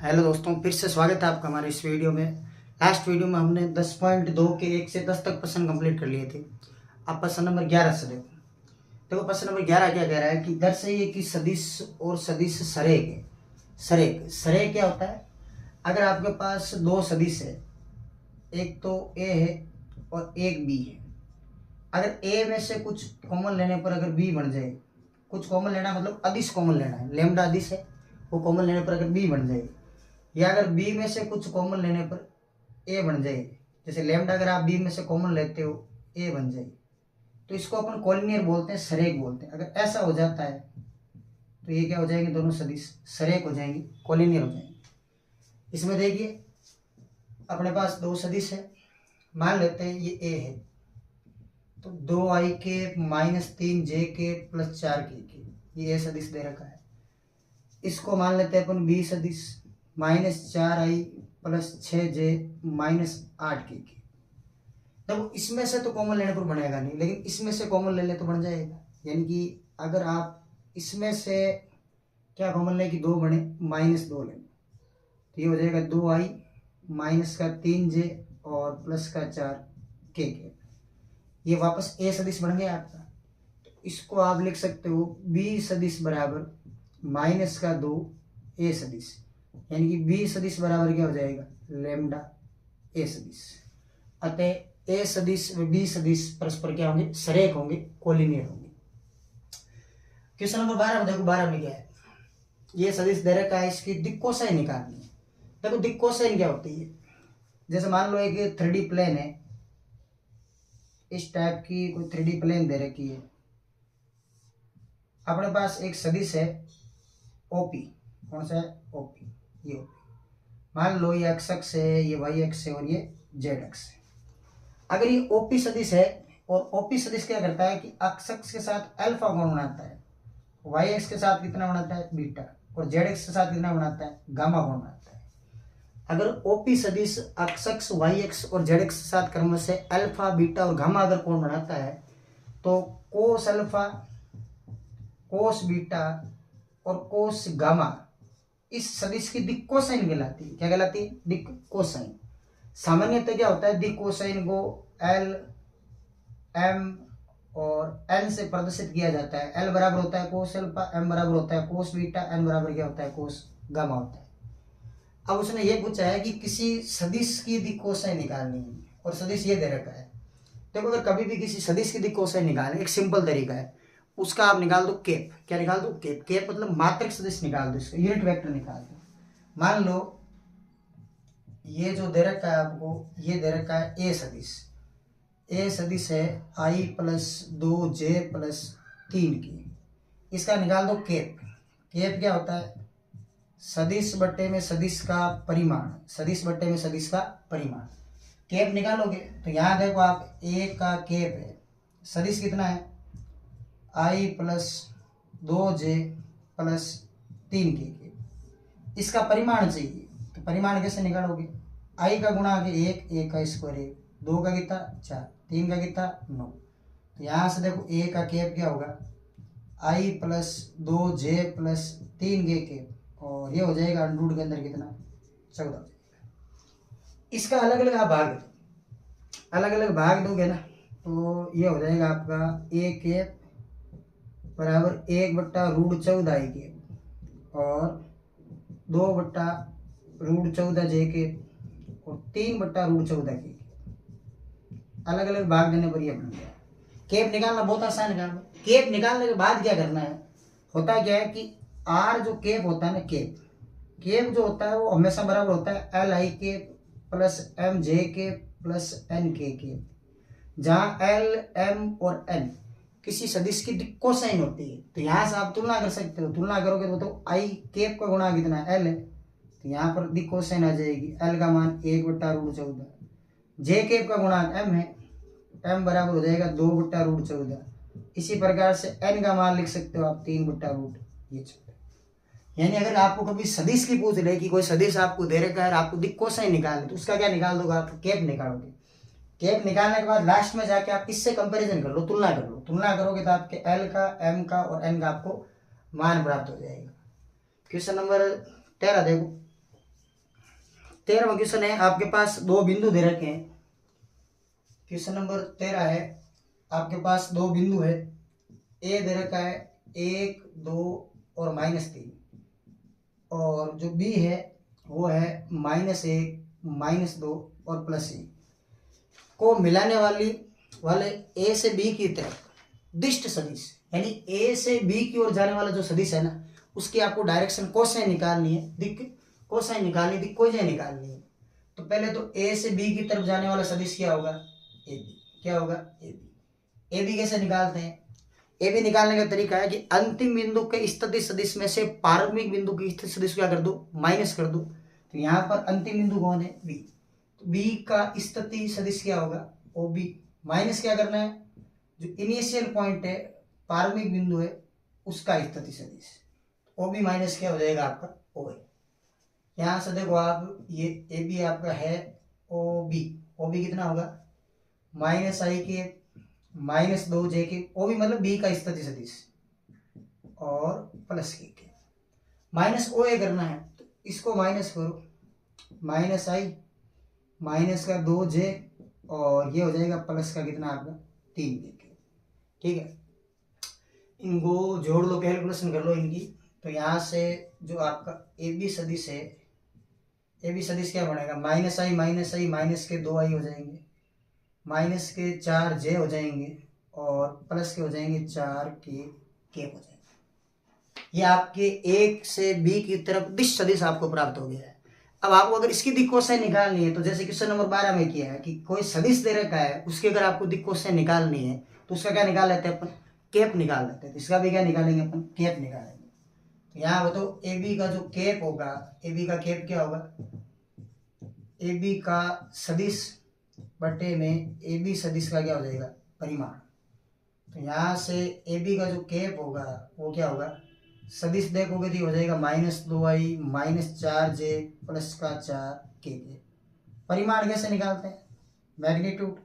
Hello दोस्तों, फिर से स्वागत है आपका हमारे इस वीडियो में। लास्ट वीडियो में हमने 10.2 के 1 से 10 तक प्रश्न कंप्लीट कर लिए थे। अब प्रश्न नंबर 11 से देखो प्रश्न नंबर 11 क्या कह रहा है कि दर्शाइए कि सदिश और सदिश सरेख है। सरेख क्या होता है? अगर आपके पास दो सदिश है, एक तो ए है और एक बी है। अगर ए में से कुछ कॉमन लेने पर अगर बी बन जाए, कुछ कॉमन लेना मतलब अदिश कॉमन लेना है, लैम्डा अदिश है, वो कॉमन लेने पर अगर बी बन जाए, या अगर बी में से कुछ कॉमन लेने पर ए बन जाए, जैसे लैम्डा अगर आप बी में से कॉमन लेते हो ए बन जाए, तो इसको अपन कॉलिनियर बोलते हैं, सरेख बोलते हैं। अगर ऐसा हो जाता है तो ये क्या हो जाएंगे, दोनों सदिश सरेख हो जाएंगे, कॉलिनियर हो जाएंगे। इसमें देखिए अपने पास दो सदिश है, मान लेते हैं ये ए है, तो 2i के -3j के + 4k ये ए सदिश दे रखा है। इसको मान लेते हैं अपन बी सदिश, -4i + 6j -8k। देखो इसमें से तो कॉमन लेने पर बनेगा नहीं, लेकिन इसमें से कॉमन ले ले तो बन जाएगा। यानी कि अगर आप इसमें से क्या कॉमन ले कि 2 बने, -2 लें, तो ये हो जाएगा 2i -3j और +4k। ये वापस ए सदिश बन गया आपका। तो इसको आप लिख सकते हो बी सदिश बराबर -2 ए सदिश, यानी कि बी सदिश बराबर क्या हो जाएगा, लैम्डा ए सदिश। अतः ए सदिश व बी सदिश परस्पर क्या होंगे, सरेख होंगे, कॉलिनियर होंगे। क्वेश्चन नंबर 12 में देखो, 12 में क्या है, ये सदिश दे रखा है, इसकी दिक् कोसाइन निकालनी है। देखो दिक् कोसाइन क्या होती है, जैसे मान लो एक 3D प्लेन है, इस टाइप की कोई 3D प्लेन दे रखी है, अपने पास एक सदिश है ओपी। कौन सा है, ओपी। ये ओपी मान लो ये एक्स अक्ष है, ये वाई अक्ष है और ये जेड अक्ष है। अगर ये ओपी सदिश है, और ओपी सदिश क्या करता है कि एक्स अक्ष के साथ अल्फा कोण बनाता है, वाई अक्ष के साथ कितना बनाता है, बीटा, और जेड अक्ष के साथ कितना बनाता है, गामा कोण बनाता है। अगर ओपी सदिश एक्स अक्ष, वाई अक्ष और जेड अक्ष के साथ क्रम से अल्फा, बीटा और गामा अगर कोण बनाता है, तो कोस अल्फा, कोस बीटा और कोस गामा इस सदिश की दिक् कोसाइन कहलाती है। क्या कहलाती है, दिक् कोसाइन। सामान्यतः क्या होता है, दिक् कोसाइन को एल, एम और एन से प्रदर्शित किया जाता है। एल बराबर होता है कोस अल्फा, एम बराबर होता है कोस बीटा, एन बराबर क्या होता है, कोस गामा होता है। अब उसने ये पूछा है कि किसी सदिश की दिक् कोसाइन निकालनी है, और सदिश ये दे रखा है। देखो अगर कभी भी किसी सदिश की दिक् कोसाइन निकालने, एक सिंपल तरीका है, उसका आप निकाल दो केप। क्या निकाल दो, केप। केप मतलब मात्रक सदिश निकाल दो, इसका यूनिट वेक्टर निकाल दो। मान लो ये जो दे रखा है आपको, ये दे रखा है ए सदिश। ए सदिश है i + 2j + 3k। इसका निकाल दो केप। केप क्या होता है, सदिश बट्टे में सदिश का परिमाण, सदिश बट्टे में सदिश का परिमाण। केप निकालोगे तो यहाँ देखो आप, ए का केप है, सदिश कितना है, i + 2j + 3k। इसका परिमाण चाहिए, तो परिमाण कैसे निकालोगे, i का गुणा आगे 1, 1 का स्क्वायर 1, 2 का कितना 4, 3 का कितना 9। तो यहाँ से देखो a का केप क्या होगा, i + 2j + 3k केप, और ये हो जाएगा √ के अंदर कितना, 14। इसका अलग अलग आप अलग अलग भाग दोगे ना, तो ये हो जाएगा आपका a केप बराबर 1/√14 के, और 2/√14 जे के, और 3/√14 के। अलग अलग भाग देने पर यह बन गया। केप निकालना बहुत आसान काम है। केप निकालने के बाद क्या करना है, होता क्या है कि आर जो केप होता है ना, केप जो होता है वो हमेशा बराबर होता है LI के + MJ के + NK के, जहाँ L, M और N किसी सदिश की दिक् कोसाइन होती है। तो यहाँ से आप तुलना कर सकते हो, तुलना करोगे तो I केप का गुणा कितना है, L है, तो यहाँ पर दिक् कोसाइन आ जाएगी, L का मान 1/√14, J केप का गुणा M है, M बराबर हो जाएगा 2/√14। इसी प्रकार से N का मान लिख सकते हो आप 3/√14। यानी अगर आपको कभी सदिश की पूछ ले कि कोई सदिश आपको दे रखा है, आपको दिक् कोसाइन निकालना, तो उसका क्या निकाल दोगे आप, केप निकालोगे। केप निकालने के बाद लास्ट में जाके आप इससे कंपैरिजन कर लो, तुलना कर लो। तुलना करोगे तो आपके एल का, एम का और एन का आपको मान प्राप्त हो जाएगा। क्वेश्चन नंबर 13 देखो, 13वां क्वेश्चन है, आपके पास दो बिंदु दे रखे हैं। क्वेश्चन नंबर 13 है, आपके पास दो बिंदु है, ए दे रखा है 1 2 और -3, और जो बी है वो है -1 -2 और +1 को मिलाने वाले ए से बी की तरफ दिष्ट सदिश, यानी ए से बी की ओर जाने वाला जो सदिश है ना, उसकी आपको डायरेक्शन कोसाइन निकालनी है, दिक् कोसाइन निकालनी, दिक् कोसाइन निकालनी है। तो पहले तो ए से बी की तरफ जाने वाला सदिश क्या होगा, ए बी। क्या होगा, ए बी। ए बी कैसे निकालते हैं, ए बी निकालने का तरीका है कि अंतिम बिंदु के स्थिति सदिश में से प्रारंभिक बिंदु की स्थिति सदिश क्या कर दो, माइनस कर दो। तो यहाँ पर अंतिम बिंदु कौन है, बी। तो बी का स्थिति सदिश क्या होगा, ओ बी। माइनस क्या करना है, जो इनिशियल पॉइंट है, प्रारंभिक बिंदु है, उसका स्थिति सदिश। ओ बी माइनस क्या हो जाएगा आपका, ओ ए। यहाँ से देखो आप, ये ए बी आपका है ओ बी। ओ बी कितना होगा, -i के -2j के, ओ बी मतलब बी का स्थिति सदिश, और +k माइनस ओ ए करना है। तो इसको माइनस करो, -i माइनस का 2j, और ये हो जाएगा प्लस का कितना आपका 3k। ठीक है, इनको जोड़ लो, कैलकुलेशन कर लो इनकी। तो यहाँ से जो आपका ए बी सदिश है, ए बी सदिश क्या बनेगा, -i माइनस के 2i हो जाएंगे, माइनस के 4j हो जाएंगे, और प्लस के हो जाएंगे 4k हो जाएंगे। ये आपके एक से बी की तरफ दिश सदिश आपको प्राप्त हो गया है। अब आपको अगर इसकी दिक् कोसाइन निकालनी है, तो जैसे क्वेश्चन नंबर 12 में किया है कि कोई सदिश दे रखा है, उसकी अगर आपको दिक् कोसाइन निकालनी है, तो उसका क्या निकाल लेते हैं अपन, केप निकाल लेते हैं। तो इसका भी क्या निकालेंगे अपन, केप निकालेंगे। तो यहाँ बताओ ए बी का जो केप होगा, ए बी का केप क्या होगा, ए बी का सदिश बटे में ए बी सदिश का क्या हो जाएगा, परिमाण। तो यहाँ से ए बी का जो केप होगा वो क्या होगा, सदिश देखोगे तो हो जाएगा -2i -4j प्लस का 4k। परिमाण कैसे निकालते हैं, मैग्नीट्यूड,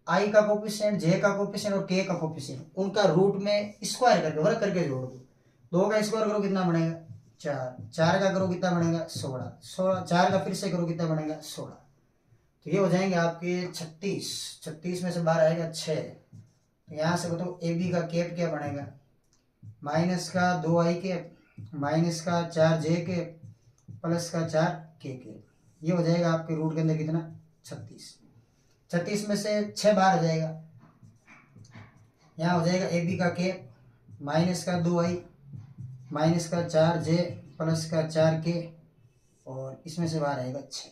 i का कोफिशिएंट, j का कोफिशिएंट और k का कोफिशिएंट, उनका रूट में स्क्वायर करके वर्ग करके जोड़ दो। 2 का स्क्वायर करो कितना बनेगा, 4, 4 का करो कितना बनेगा, 16, 4 का फिर से करो कितना बनेगा, 16। तो ये हो जाएंगे आपके 36, 36 में से 12 आएगा 6। तो यहाँ से बताओ ए बी का केप क्या बनेगा, माइनस का 2i के, माइनस का 4j के, प्लस का 4k के। ये हो जाएगा आपके रूट के अंदर कितना, 36। 36 में से 6 बाहर हो जाएगा, यहाँ हो जाएगा ए बी का केप माइनस का 2i माइनस का 4j प्लस का 4k, और इसमें से बाहर आएगा 6।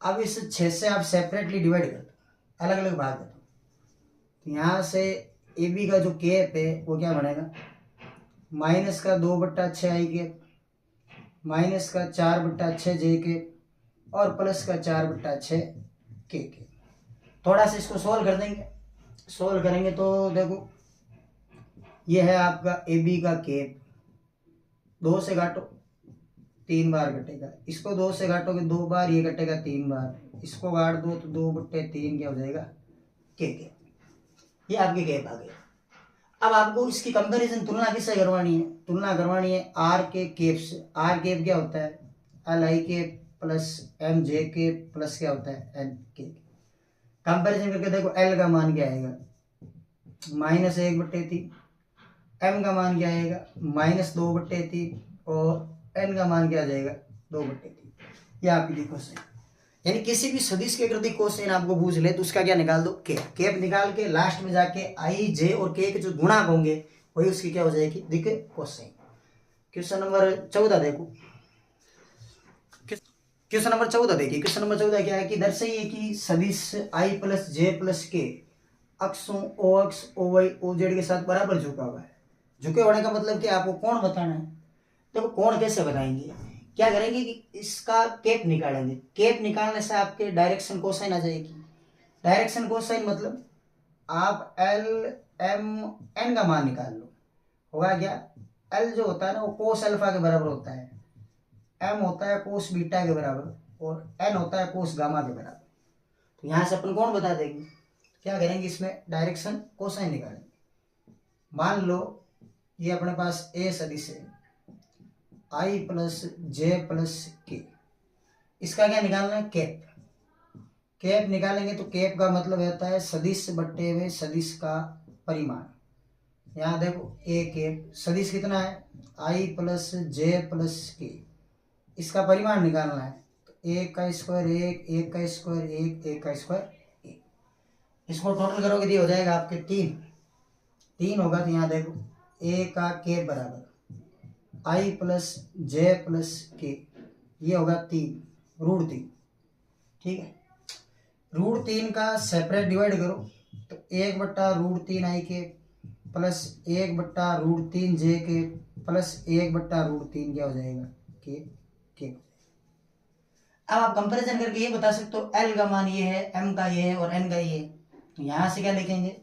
अब इस 6 से आप सेपरेटली डिवाइड कर दो, अलग अलग भाग कर दो। तो यहाँ से ए बी का जो केप है वो क्या बनेगा, माइनस का 2/6i के, माइनस का 4/6j के, और प्लस का 4/6k के। थोड़ा सा इसको सोल्व कर देंगे, सोल्व करेंगे तो देखो ये है आपका ए बी का केप, 2 से काटो 3 बार कटेगा, इसको 2 से काटोगे 2 बार, ये कटेगा 3 बार, इसको काट दो तो 2/3 क्या हो जाएगा, के। ये आपके केप आ गया। अब आपको इसकी कंपैरिजन, तुलना किससे करवानी है, तुलना करवानी है आर के केप से। आर केप क्या होता है, LI के प्लस MJ के प्लस क्या होता है, N के। कंपैरिजन करके देखो L का मान क्या आएगा, -1/3, M का मान क्या आएगा, -2/3, और N का मान क्या आ जाएगा, 2/3। ये आपकी देखो सही, यानी किसी भी सदिश के अगर कोसाइन आपको पूछ ले तो उसका क्या निकाल दो, केप निकाल के लास्ट में जाके i j और k के जो गुणांक होंगे वही उसकी क्या हो जाएगी, दिख कोसाइन। क्वेश्चन नंबर 14 देखो, क्वेश्चन नंबर 14 देखिए। क्वेश्चन नंबर 14 क्या है कि दर्शाइए कि सदिश i + j + k अक्षों o अक्ष o y o z के साथ बराबर झुका हुआ है। झुके होने का मतलब क्या, आपको कोण बताना है। देखो कोण कैसे बताएंगे, क्या करेंगे कि इसका केप निकालेंगे, केप निकालने से आपके डायरेक्शन कोसाइन आ जाएगी। डायरेक्शन कोसाइन मतलब आप L M N का मान निकाल लो, होगा क्या, L जो होता है ना वो कोस अल्फा के बराबर होता है, M होता है कोस बीटा के बराबर, और N होता है कोस गामा के बराबर। तो यहाँ से अपन कौन बता देंगे, क्या करेंगे, इसमें डायरेक्शन कोसाइन निकालेंगे। मान लो ये अपने पास ए सदिश है i + j + k, इसका क्या निकालना है, कैप। कैप निकालेंगे तो कैप का मतलब होता है सदिश बट्टे में सदिश का परिमाण। यहाँ देखो ए कैप सदिश कितना है, आई प्लस जे प्लस के, इसका परिमाण निकालना है। तो एक का स्क्वायर एक, एक का स्क्वायर एक, एक का स्क्वायर एक, इसको टोटल करोगे तो हो जाएगा आपके 3 होगा। तो यहाँ देखो ए का के बराबर आई प्लस जे प्लस के, ये होगा 3√3। ठीक है, √3 का सेपरेट डिवाइड करो तो 1/√3 आई के प्लस 1/√3 जे के प्लस 1/√3 क्या हो जाएगा, के। अब आप कंपैरिजन करके ये बता सकते हो एल का मान ये है, एम का ये है और एन का ये है। तो यहां से क्या लिखेंगे,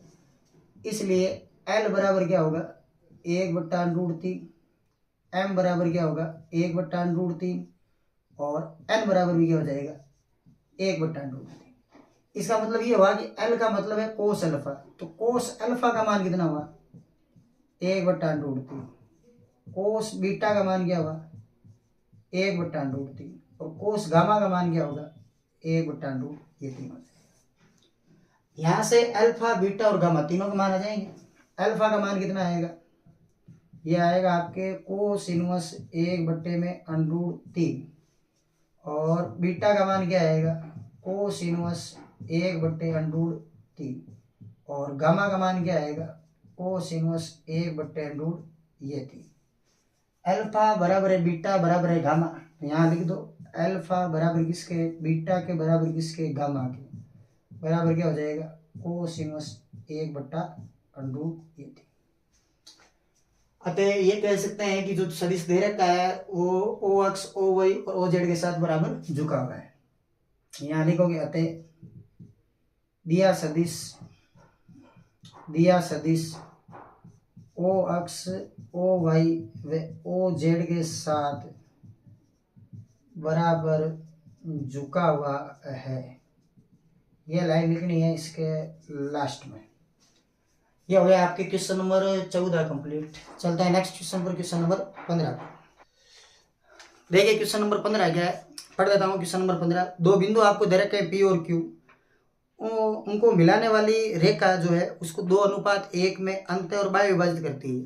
इसलिए एल बराबर क्या होगा 1/√3, एम बराबर क्या होगा 1/√3 और एन बराबर भी क्या हो जाएगा 1/√3। इसका मतलब ये हुआ कि एल का मतलब है कोस अल्फा, तो कोस अल्फा का मान कितना हुआ 1/√3, कोस बीटा का मान क्या हुआ 1/√3 और कोस गामा का मान क्या होगा 1/√3 हो जाएगा। यहां से अल्फा बीटा और गामा तीनों का मान आ जाएंगे। अल्फा का मान कितना आएगा, ये आएगा आपके कोस इनवर्स 1/√3 और बीटा का मान क्या आएगा कोस इनवर्स 1/√3 और गामा का मान क्या आएगा कोस इनवर्स 1/√3। अल्फा बराबर है बीटा बराबर है गामा, यहाँ लिख दो अल्फा बराबर किसके, बीटा के बराबर किसके, गामा के बराबर क्या हो जाएगा कोस इनवर्स 1/√3। अतः ये कह सकते हैं कि जो सदिश दे रखा है वो ओ एक्स ओ वाई और ओ जेड के साथ बराबर झुका हुआ है। यहाँ लिखोगे अतः दिया सदिश ओ एक्स ओ वाई व ओ जेड के साथ बराबर झुका हुआ है। यह लाइन लिखनी है इसके लास्ट में। यह हो गया आपके क्वेश्चन नंबर 14 कंप्लीट। चलता है नेक्स्ट क्वेश्चन पर, क्वेश्चन नंबर 15। देखिए क्वेश्चन नंबर 15 क्या है, पढ़ देता हूँ। क्वेश्चन नंबर 15, दो बिंदु आपको दे रखे हैं पी और क्यू, उनको मिलाने वाली रेखा जो है उसको 2:1 में अंत और बाह्य विभाजित करती है।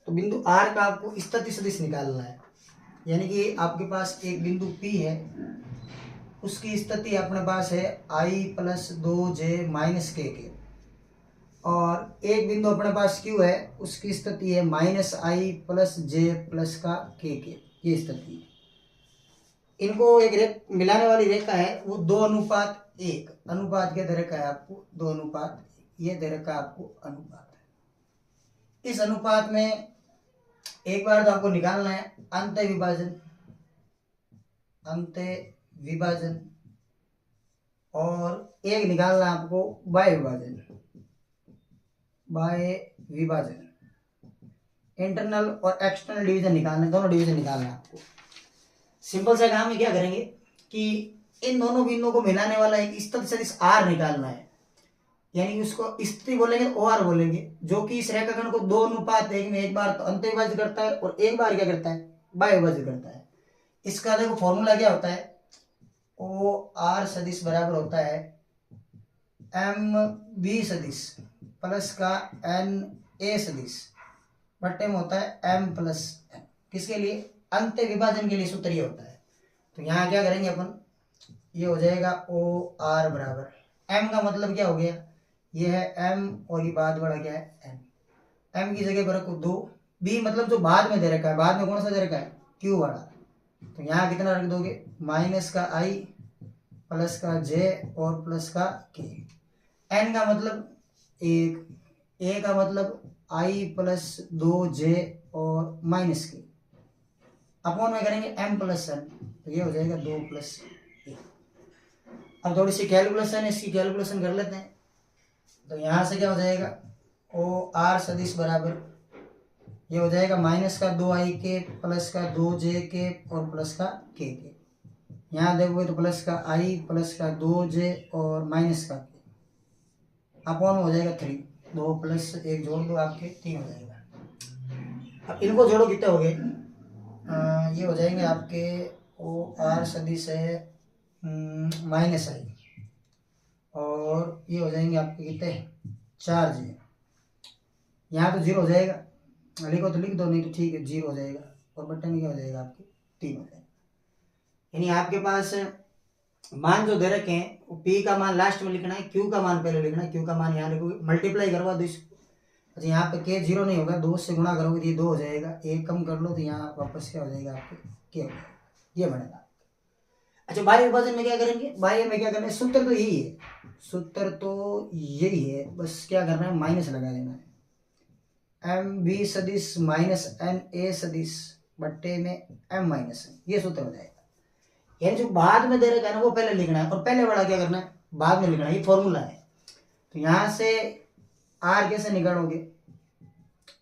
तो बिंदु आर का आपको स्थिति सदिश निकालना है, यानी कि आपके पास एक बिंदु पी है, उसकी स्थिति अपने पास है आई प्लस 2j माइनस के, और एक बिंदु अपने पास क्यू है, उसकी स्थिति है -i प्लस जे प्लस का के, ये स्थिति है। इनको एक मिलाने वाली रेखा है वो 2:1 अनुपात क्या दे रखा है आपको 2:1, ये दे रखा है आपको अनुपात है। इस अनुपात में एक बार तो आपको निकालना है अंत विभाजन और एक निकालना है आपको बाह्य विभाजन। इंटरनल और एक्सटर्नल डिवीजन निकालना, दोनों डिवीजन निकालना है आपको। सिंपल सा काम है, क्या करेंगे कि इन दोनों बिंदुओं को मिलाने वाला एक स्थिति सदिश आर निकालना है, यानी कि उसको स्थिति बोलेंगे ओ आर बोलेंगे, जो कि इस रेखाखंड को 2:1 में एक बार तो अंत विभाजित करता है और एक बार क्या करता है बाह्य विभाजित करता है। इसका देखो फॉर्मूला क्या होता है, ओ आर सदिश बराबर होता है एम बी सदिश प्लस का एन ए सदिश बट्टे में होता है एम प्लस एन, किसके लिए अंत विभाजन के लिए सूत्र ये होता है। तो यहाँ क्या करेंगे अपन, ये हो जाएगा ओ आर बराबर एम का मतलब क्या हो गया, ये है एम और ये बाद वाला क्या है एन, एम की जगह पर रखो 2, बी मतलब जो बाद में दे रखा है, बाद में कौन सा दे रखा है क्यू वाला, तो यहाँ कितना रख दोगे माइनस का आई प्लस का जे और प्लस का के। एन का मतलब 1, ए का मतलब आई प्लस 2j और माइनस के, अपॉन में करेंगे m प्लस n, तो ये हो जाएगा 2 + 1। अब थोड़ी सी कैलकुलेशन है, इसकी कैलकुलेशन कर लेते हैं। तो यहाँ से क्या हो जाएगा ओ आर सदिश बराबर ये हो जाएगा माइनस का 2i के प्लस का 2j के और प्लस का k के। यहाँ देखोगे तो प्लस का i प्लस का 2j और माइनस का k, अपॉन हो जाएगा 3, 2 + 1 जोड़ दो आपके 3 हो जाएगा। अब इनको जोड़ो कितने हो गए, ये हो जाएंगे आपके ओ आर सदिश है माइनस आई, और ये हो जाएंगे आपके कितने 4j। यहाँ तो 0 हो जाएगा, लिखो तो लिख दो, नहीं तो ठीक है 0 हो जाएगा, और बट्टे में क्या हो जाएगा आपके 3 हो जाएगा। यानी आपके पास मान जो दे रखे हैं वो P का मान लास्ट में लिखना है, Q का मान पहले लिखना है। Q का मान यहाँ लिखोगे, मल्टीप्लाई करवा दो इसको। अच्छा यहाँ पे K 0 नहीं होगा, 2 से गुणा करोगे तो ये 2 हो जाएगा, 1 कम कर लो तो यहाँ वापस क्या हो जाएगा आपके K हो जाएगा, ये बनेगा। अच्छा बाह्य विभाजन में क्या करेंगे, बाह्य में क्या करना है, सूत्र तो यही है, सूत्र तो यही है, बस क्या करना है माइनस लगा देना है। एम बी सदिश माइनस एन ए सदिश बट्टे में एम माइनस एन, ये सूत्र हो जाएगा। यानी जो बाद में दे रखा है ना वो पहले लिखना है, और पहले वाला क्या करना है बाद में लिखना है, ये फॉर्मूला है। तो यहां से आर कैसे निकालोगे,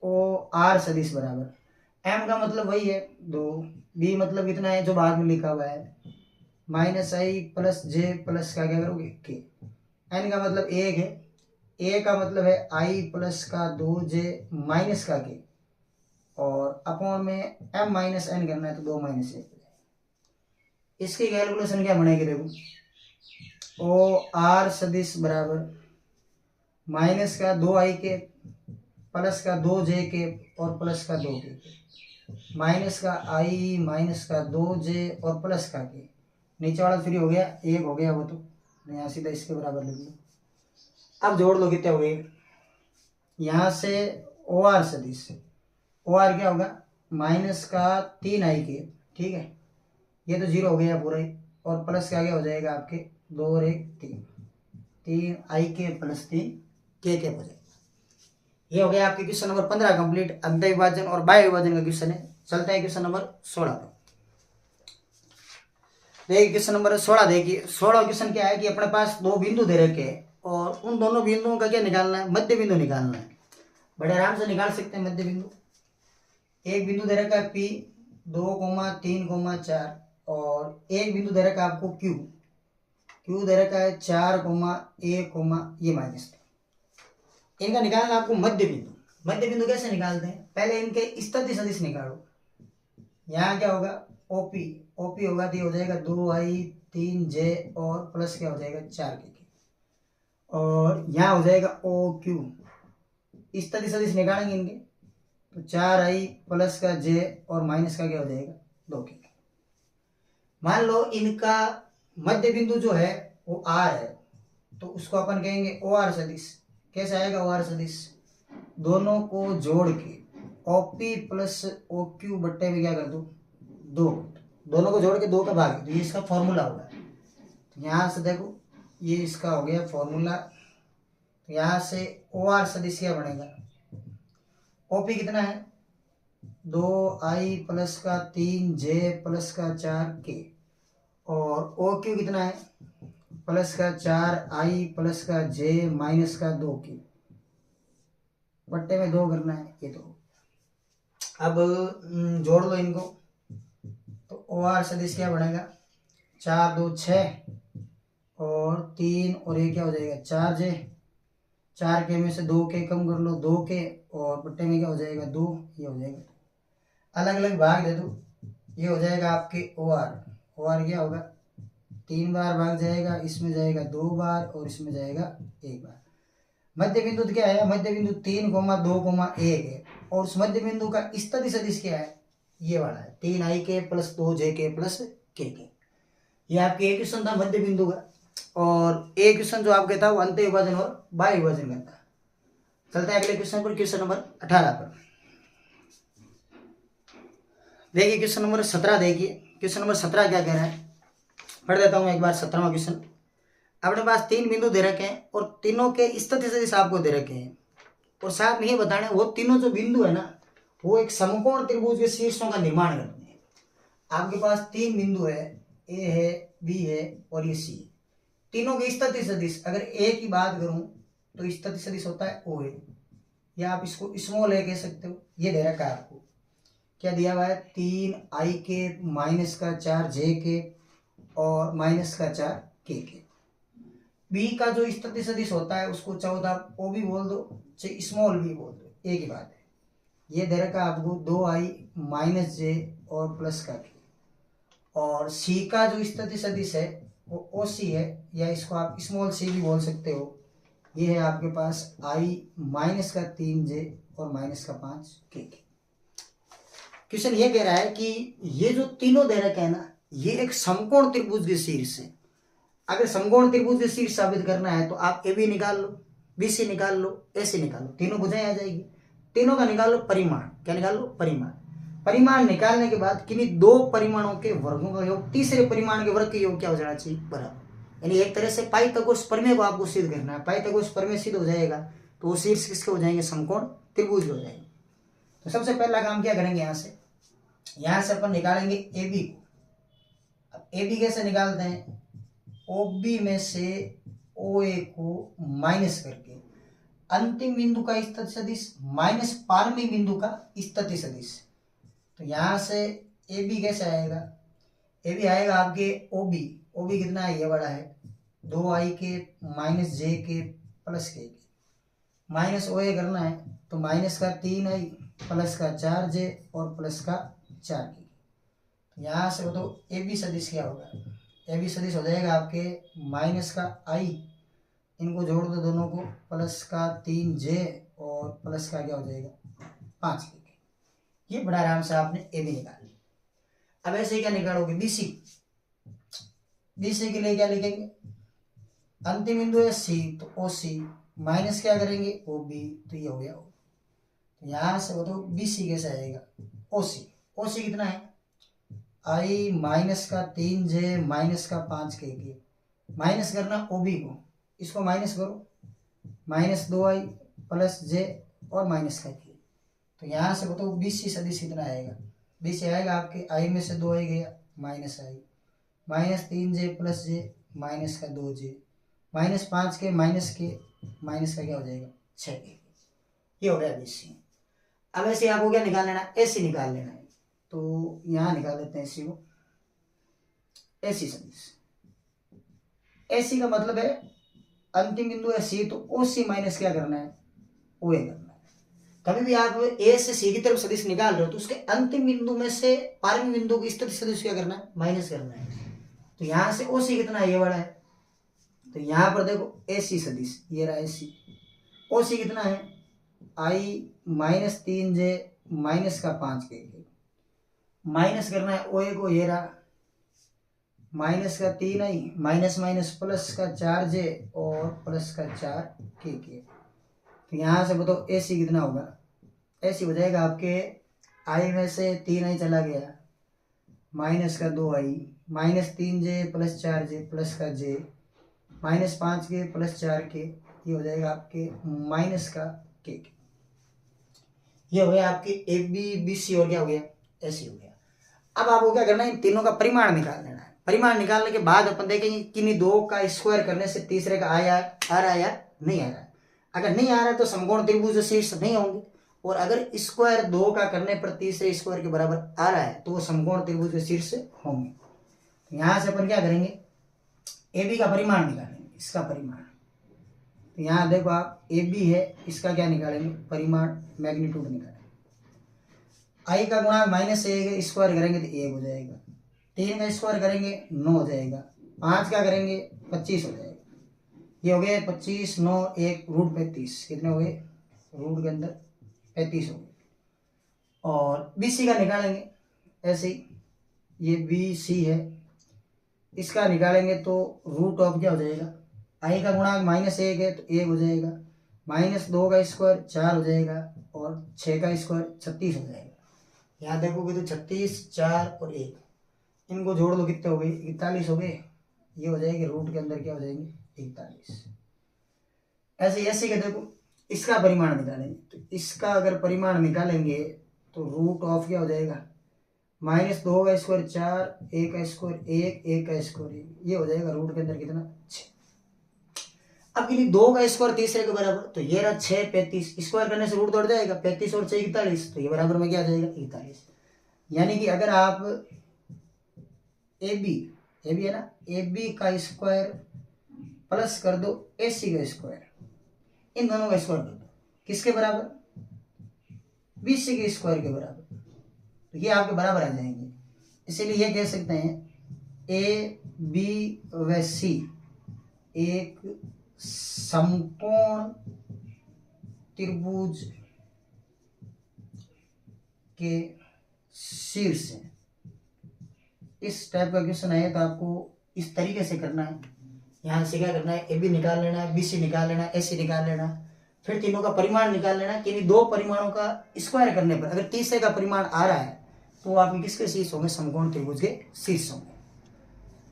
ओ आर सदिश बराबर एम का मतलब वही है 2, बी मतलब इतना है जो बाद में लिखा हुआ है, माइनस आई प्लस जे प्लस का क्या करोगे के, एन का मतलब 1 है, ए का मतलब है आई प्लस का 2j माइनस का के, और अपॉन में एम माइनस एन करना है तो 2 माइनस 1। इसकी कैलकुलेशन क्या बनेगी देखो, ओ आर सदिश बराबर माइनस का 2i के प्लस का 2j के और प्लस का 2 के, माइनस का i माइनस का 2j और प्लस का के, नीचे वाला फ्री हो गया 1 हो गया वो तो यहाँ सीधा इसके बराबर लिख लो। अब जोड़ लो कितने हो गए, यहाँ से ओ आर सदिश, ओ आर क्या होगा माइनस का 3i के, ठीक है ये तो 0 हो गया पूरा ही, और प्लस का क्या हो जाएगा आपके 2 और 1 3i के प्लस 3 के हो जाएगा। ये हो गया आपके क्वेश्चन नंबर 15 कंप्लीट। अंतः विभाजन और बाह्य विभाजन का क्वेश्चन है। चलता है क्वेश्चन नंबर 16 पे। देखिए क्वेश्चन नंबर 16 देखिए, 16 क्वेश्चन क्या है कि अपने पास 2 बिंदु दे रखे हैं और उन दोनों बिंदुओं का क्या निकालना है, मध्य बिंदु निकालना है। बड़े आराम से निकाल सकते हैं मध्य बिंदु। एक बिंदु दे रखा है P 2,3,4 और एक बिंदु दे रखा है आपको Q दे रखा है 4,1, ये माइनस। इनका निकालना आपको मध्य बिंदु। मध्य बिंदु कैसे निकालते हैं, पहले इनके स्थिति सदिश निकालो। यहाँ क्या होगा OP होगा तो ये हो जाएगा 2i 3j और प्लस क्या हो जाएगा 4k, और यहाँ हो जाएगा OQ। स्थिति सदिश निकालेंगे इनके तो 4i प्लस का j और माइनस का क्या हो जाएगा 2k। मान लो इनका मध्य बिंदु जो है वो R है, तो उसको अपन कहेंगे OR सदिश। कैसे आएगा OR सदिश, दोनों को जोड़ के OP प्लस OQ बट्टे में क्या कर दो 2, दोनों को जोड़ के 2 का भाग, तो ये इसका फॉर्मूला होगा। तो यहाँ से देखो ये इसका हो गया फॉर्मूला। तो यहाँ से OR सदिश क्या बनेगा, OP कितना है 2i प्लस का 3j प्लस का 4k, और OQ कितना है प्लस का 4i प्लस का j माइनस का 2k, बट्टे में 2 करना है ये। तो अब जोड़ लो इनको, तो OR सदिश क्या बनेगा 4 2 6 और 3 और ये क्या हो जाएगा 4j, 4k में से 2k कम कर लो 2k, और बट्टे में क्या हो जाएगा 2, ये हो जाएगा। अलग अलग भाग दे दो, ये हो जाएगा आपके OR क्या होगा 3 बार भाग जाएगा, इसमें जाएगा 2 बार और इसमें जाएगा 1 बार। मध्य बिंदु क्या है, मध्य बिंदु 3,2,1 है, और उस मध्य बिंदु का स्थिति सदिश क्या है, ये वाला है 3i के प्लस 2j के प्लस k के। ये आपके एक क्वेश्चन था मध्य बिंदु का, और एक क्वेश्चन जो आपके था वो अंत विभाजन और बाह्य विभाजन का था। चलते हैं अगले क्वेश्चन पर, क्वेश्चन नंबर 18 पर। देखिए क्वेश्चन नंबर 17 देखिए, क्वेश्चन नंबर 17 क्या कह रहा है, पढ़ देता हूँ एक बार 17वां क्वेश्चन। अपने पास 3 बिंदु दे रखे हैं और तीनों के स्थिति सदिश आपको दे रखे हैं, और साथ में ये बताना वो तीनों जो बिंदु है ना वो एक समकोण त्रिभुज के शीर्षों का निर्माण करते हैं। आपके पास 3 बिंदु है, ए है, बी है और ये सी। तीनों के स्थिति सदिश, अगर ए की बात करूं तो स्थिति सदिश होता है ओ ए, या आप इसको स्मॉल ए कह सकते हो। ये दे रखा है आपको, क्या दिया हुआ है 3i के माइनस का 4j के और माइनस का 4k के। बी का जो स्थिति सदिश होता है उसको चाहो तो आप ओ भी बोल दो चाहे स्मॉल बी बोल दो, एक ही बात है। ये दे रखा आपको 2i माइनस j और प्लस का k। और सी का जो स्थिति सदिश है वो ओ सी है, या इसको आप स्मॉल सी भी बोल सकते हो। ये है आपके पास आई माइनस का 3j और माइनस का 5k। क्वेश्चन ये कह रहा है कि ये जो तीनों दे रखे हैं ना, ये एक समकोण त्रिभुज के शीर्ष है। अगर समकोण त्रिभुज के शीर्ष साबित करना है तो आप ए बी निकाल लो, बी सी निकाल लो, ए सी निकाल लो, तीनों भुजाएं आ जाएगी। तीनों का निकाल लो परिमाण। क्या निकाल लो? परिमाण। परिमाण निकालने के बाद किन्हीं दो परिमाणों के वर्गों का योग तीसरे परिमाण के वर्ग के योग क्या हो जाना चाहिए? बराबर। यानी एक तरह से पाइथागोरस प्रमेय को आपको सिद्ध करना है। पाइथागोरस प्रमेय सिद्ध हो जाएगा तो वो शीर्ष किसके हो जाएंगे? समकोण त्रिभुज हो जाएंगे। तो सबसे पहला काम क्या करेंगे? यहां से अपन निकालेंगे ए बी को। अब ए बी कैसे निकालते हैं? ओ बी में से ओ ए को माइनस करके अंतिम बिंदु का स्थिति सदिश माइनस प्रारंभिक बिंदु का स्थिति सदिश। तो यहां से ए बी कैसे आएगा? ए बी आएगा आपके ओ बी। ओ बी कितना है? ये बड़ा है 2i के माइनस जे के प्लस के माइनस ओ ए करना है तो माइनस का 3i प्लस का 4j और प्लस का 4k। यहाँ से तो ए बी सदिश क्या होगा? ए बी सदिश हो जाएगा आपके माइनस का i, इनको जोड़ दो दोनों को, प्लस का 3j और प्लस का क्या हो जाएगा? 5k। ये बड़ा आराम से आपने ए बी निकाल लिया। अब ऐसे क्या निकालोगे? B C. बी सी के लिए क्या लिखेंगे? अंतिम बिंदु है सी, तो ओ सी माइनस क्या करेंगे? ओ बी, तो ये हो गया। तो यहां से बताओ बी सी कैसे आएगा? ओ सी। ओ सी कितना है? आई माइनस का 3j माइनस का 5k के माइनस करना ओ बी को, इसको माइनस करो, माइनस 2i प्लस j और माइनस का k। तो यहां से बताओ बी सी सदिश कितना आएगा? बी सी आएगा आपके आई में से 2i गया minus i, minus 3j plus j minus का 2j माइनस 5k माइनस का क्या हो जाएगा? 6k। ये हो गया बी सी। अब ऐसे आपको क्या निकाल लेना? ए सी निकाल लेना है। तो यहां निकाल लेते हैं सी को। ए सी सदिश, ए सी का मतलब है अंतिम बिंदु है सी, तो ओ सी माइनस क्या करना है? ओ ए करना है। कभी भी आप ए से सी की तरफ सदिश निकाल रहे हो तो उसके अंतिम बिंदु में से प्रारंभिक बिंदु की स्थिति सदिश क्या करना है? माइनस करना है। तो यहां से ओ सी कितना है? ये बड़ा है। तो यहां पर देखो ए सी सदिश, ये रहा ए सी। ओ सी कितना है? आई माइनस 3j माइनस का 5k माइनस करना है ओ ए को, ये रहा माइनस का 3i माइनस माइनस प्लस का 4j और प्लस का 4k के। तो यहाँ से बताओ ए सी कितना होगा? ए सी हो जाएगा आपके आई में से 3i चला गया माइनस का 2i minus 3j plus 4j plus का j minus 5k plus 4k, ये हो जाएगा आपके माइनस का k। ये हो गया आपके ए बी बी सी और क्या हो गया? ए सी हो गया। अब आपको क्या करना है? इन तीनों का परिमाण निकाल लेना है। परिमाण निकालने के बाद अपन देखेंगे कि इन दो का स्क्वायर करने से तीसरे का आ रहा है या नहीं आ रहा है। अगर नहीं आ रहा है तो समकोण त्रिभुज शीर्ष नहीं होंगे, और अगर स्क्वायर 2 का करने पर तीसरे स्क्वायर के बराबर आ रहा है तो वो समकोण त्रिभुज के शीर्ष होंगे। तो यहां से अपन क्या करेंगे? ए बी का परिमाण निकालेंगे, इसका परिमाण। तो यहाँ देखो आप ए बी है, इसका क्या निकालेंगे? परिमाण, मैग्नीट्यूड निकालेंगे। आई का गुणांक माइनस 1 स्क्वायर करेंगे तो 1 हो जाएगा, 3 का स्क्वायर करेंगे 9 हो जाएगा, 5 का करेंगे 25 हो जाएगा। ये हो गए 25, 9, 1 रूट 35, कितने हो गए? रूट के अंदर 35 हो गए। और बी सी का निकालेंगे ऐसे ही, ये बी सी है, इसका निकालेंगे तो रूट ऑफ क्या हो जाएगा? आई का गुणांक माइनस 1 है तो 1 हो जाएगा, माइनस 2 का स्क्वायर 4 हो जाएगा और 6 का स्क्वायर 36 हो जाएगा। यहाँ देखोगे तो 36, 4 और 1, इनको जोड़ दो, कितने हो गए? 41 हो गए। ये हो जाएंगे रूट के अंदर क्या हो जाएंगे? 41। ऐसे ऐसे के देखो इसका परिमाण निकालेंगे, तो इसका अगर परिमाण निकालेंगे तो रूट ऑफ क्या हो जाएगा? माइनस 2 का स्क्वायर 4, 1 का स्क्वायर 1, 1 का स्क्वायर 1, ये हो जाएगा रूट के अंदर कितना? 6। अब यदि 2 का स्क्वायर तीसरे के बराबर, तो ये रहा 6, 35, स्क्वायर करने से रूट तोड़ जाएगा, 35 और 6 41, तो ये बराबर में क्या आ जाएगा? 41। यानी कि अगर आप ए बी है ना, ए बी का स्क्वायर प्लस कर दो ए सी का स्क्वायर, इन दोनों का स्क्वायर कर दो, किसके बराबर? बी सी के स्क्वायर के बराबर, तो ये आपके बराबर आ जाएंगे। इसीलिए ये कह सकते हैं ए बी व सी एक समकोण त्रिभुज के शीर्ष है। इस टाइप का क्वेश्चन है तो आपको इस तरीके से करना है। यहाँ से क्या करना है, ए बी निकाल लेना है, बी सी निकाल लेना है, ए सी निकाल लेना है, फिर तीनों का परिमाण निकाल लेना कि दो परिमाणों का स्क्वायर करने पर अगर तीसरे का परिमाण आ रहा है तो वो आपके किसके शीर्ष होंगे, समकोण त्रिभुज के शीर्ष होंगे।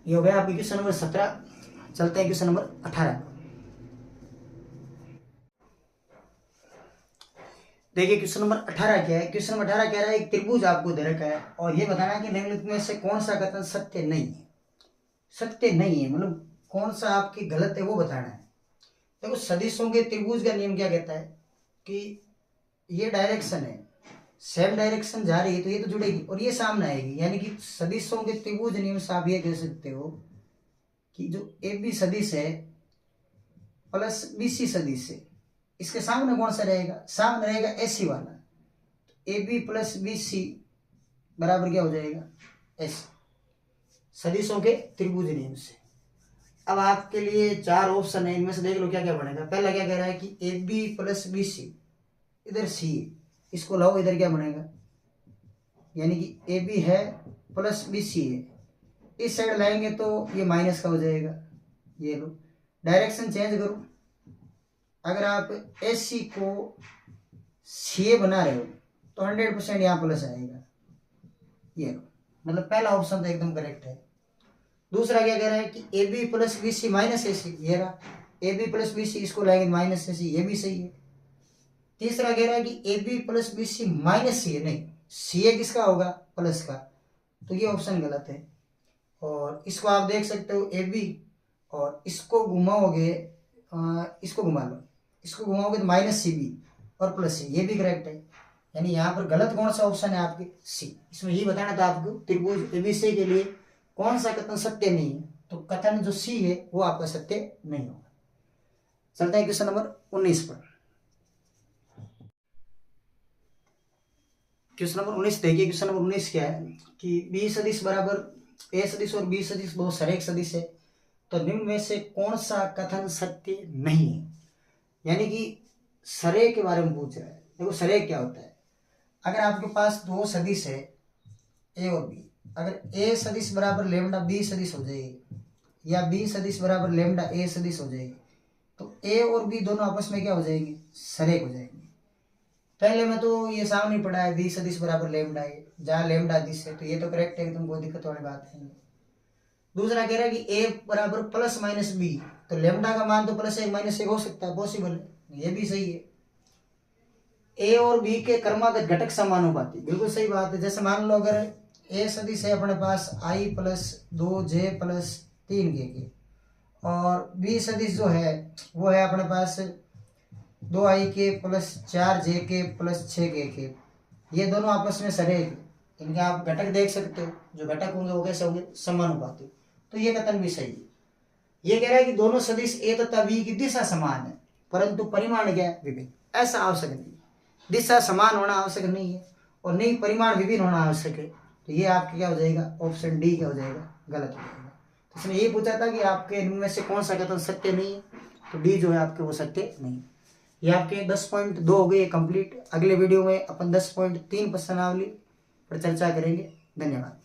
ये हो गया आपके क्वेश्चन नंबर 17। चलते हैं क्वेश्चन नंबर 18। देखिए क्वेश्चन नंबर 18 क्या है। क्वेश्चन नंबर 18 कह रहा है एक त्रिभुज आपको दे रखा है और ये बताना है कि निम्नलिखित में से कौन सा कथन सत्य नहीं है। सत्य नहीं है मतलब कौन सा आपकी गलत है वो बताना है। देखो सदिशों के त्रिभुज का नियम क्या कहता है कि ये डायरेक्शन है, सेम डायरेक्शन जा रही है तो ये तो जुड़ेगी और ये सामने आएगी, यानी कि सदिशों के त्रिभुज नियम से आप ये कह सकते हो कि जो ए बी सदिश है प्लस बी सी सदिश है, इसके सामने कौन सा रहेगा, सामने रहेगा एसी वाला। तो A B plus B C बराबर क्या हो जाएगा, एस, सदिशों के त्रिभुज नियम से। अब आपके लिए 4 ऑप्शन है, इनमें से देख लो क्या क्या बनेगा। पहला क्या कह रहा है कि A B plus B C, इधर सी है, इसको लाओ, इधर क्या बनेगा, यानी कि ए बी है प्लस बी सी है, इस साइड लाएंगे तो ये माइनस का हो जाएगा। ये लो, डायरेक्शन चेंज करो, अगर आप ए सी को सी बना रहे हो तो 100% यहाँ प्लस आएगा। ये लो, मतलब पहला ऑप्शन तो एकदम करेक्ट है। दूसरा क्या कह रहा है कि A B plus B C minus A C, ये रहा A B plus B C, इसको लाएंगे माइनस ए सी, ये भी सही है। तीसरा कह रहा है कि A B plus B C minus C है, नहीं सी ए किसका होगा, प्लस का, तो ये ऑप्शन गलत है। और इसको आप देख सकते हो ए बी, और इसको घुमाओगे, इसको घुमा लो, इसको घुमाओगे तो माइनस सी बी और प्लस सी, ये भी करेक्ट है। यानी यहाँ पर गलत कौन सा ऑप्शन है आपके, सी। इसमें ये बताना था आपको त्रिभुज एबीसी के लिए कौन सा कथन सत्य नहीं है, तो कथन जो सी है वो आपका सत्य नहीं होगा। चलते हैं क्वेश्चन नंबर 19 पर। क्वेश्चन नंबर 19 देखिए। क्वेश्चन नंबर 19 क्या है कि बी सदिश बराबर ए सदिश और बी सदिश दो सरेख सदिश है, तो निम्न में से कौन सा कथन सत्य नहीं है। यानी कि सरेख के बारे में पूछ रहा है। देखो सरेख क्या होता है, अगर आपके पास दो सदिश है ए और बी, अगर ए सदिश बराबर लेमडा बी सदिश हो जाएगी या बी सदिश बराबर लेमडा ए सदिश हो जाएगी, तो ए और बी दोनों आपस में क्या हो जाएंगे, सरेख हो जाएंगे। पहले में तो ये सामने पड़ा है बी सदिश बराबर लेमडा ए, जहाँ लेमडा दिश है, तो ये तो करेक्ट है, एकदम कोई दिक्कत वाली बात है। दूसरा कह रहा है कि ए बराबर प्लस माइनस बी, तो लेमडा का मान तो प्लस 1 माइनस 1 हो सकता है, पॉसिबल है, ये भी सही है। ए और बी के क्रमागत घटक समानुपाती, बिल्कुल सही बात है। जैसे मान लो अगर ए सदिश है अपने पास आई प्लस 2 प्लस 3 के, और बी सदिश जो है वो है अपने पास 2i के प्लस 4j के प्लस 6k के, ये दोनों आपस में सरेख, इनके आप घटक देख सकते हो, जो घटक होंगे वो कैसे होंगे, समानुपाती, तो ये कथन भी सही है। ये कह रहा है कि दोनों सदिश ए तथा बी की दिशा समान है परंतु परिमाण क्या है, विभिन्न। ऐसा आवश्यक नहीं, दिशा समान होना आवश्यक नहीं है और नहीं परिमाण विभिन्न होना आवश्यक है, तो ये आपके क्या हो जाएगा, ऑप्शन डी क्या हो जाएगा, गलत हो जाएगा। तो इसने ये पूछा था कि आपके इनमें से कौन सा कथन सत्य नहीं है, तो डी जो है आपके वो सत्य नहीं। ये आपके 10.2 हो गए कंप्लीट। अगले वीडियो में अपन 10.3 प्रश्नावली पर चर्चा करेंगे। धन्यवाद।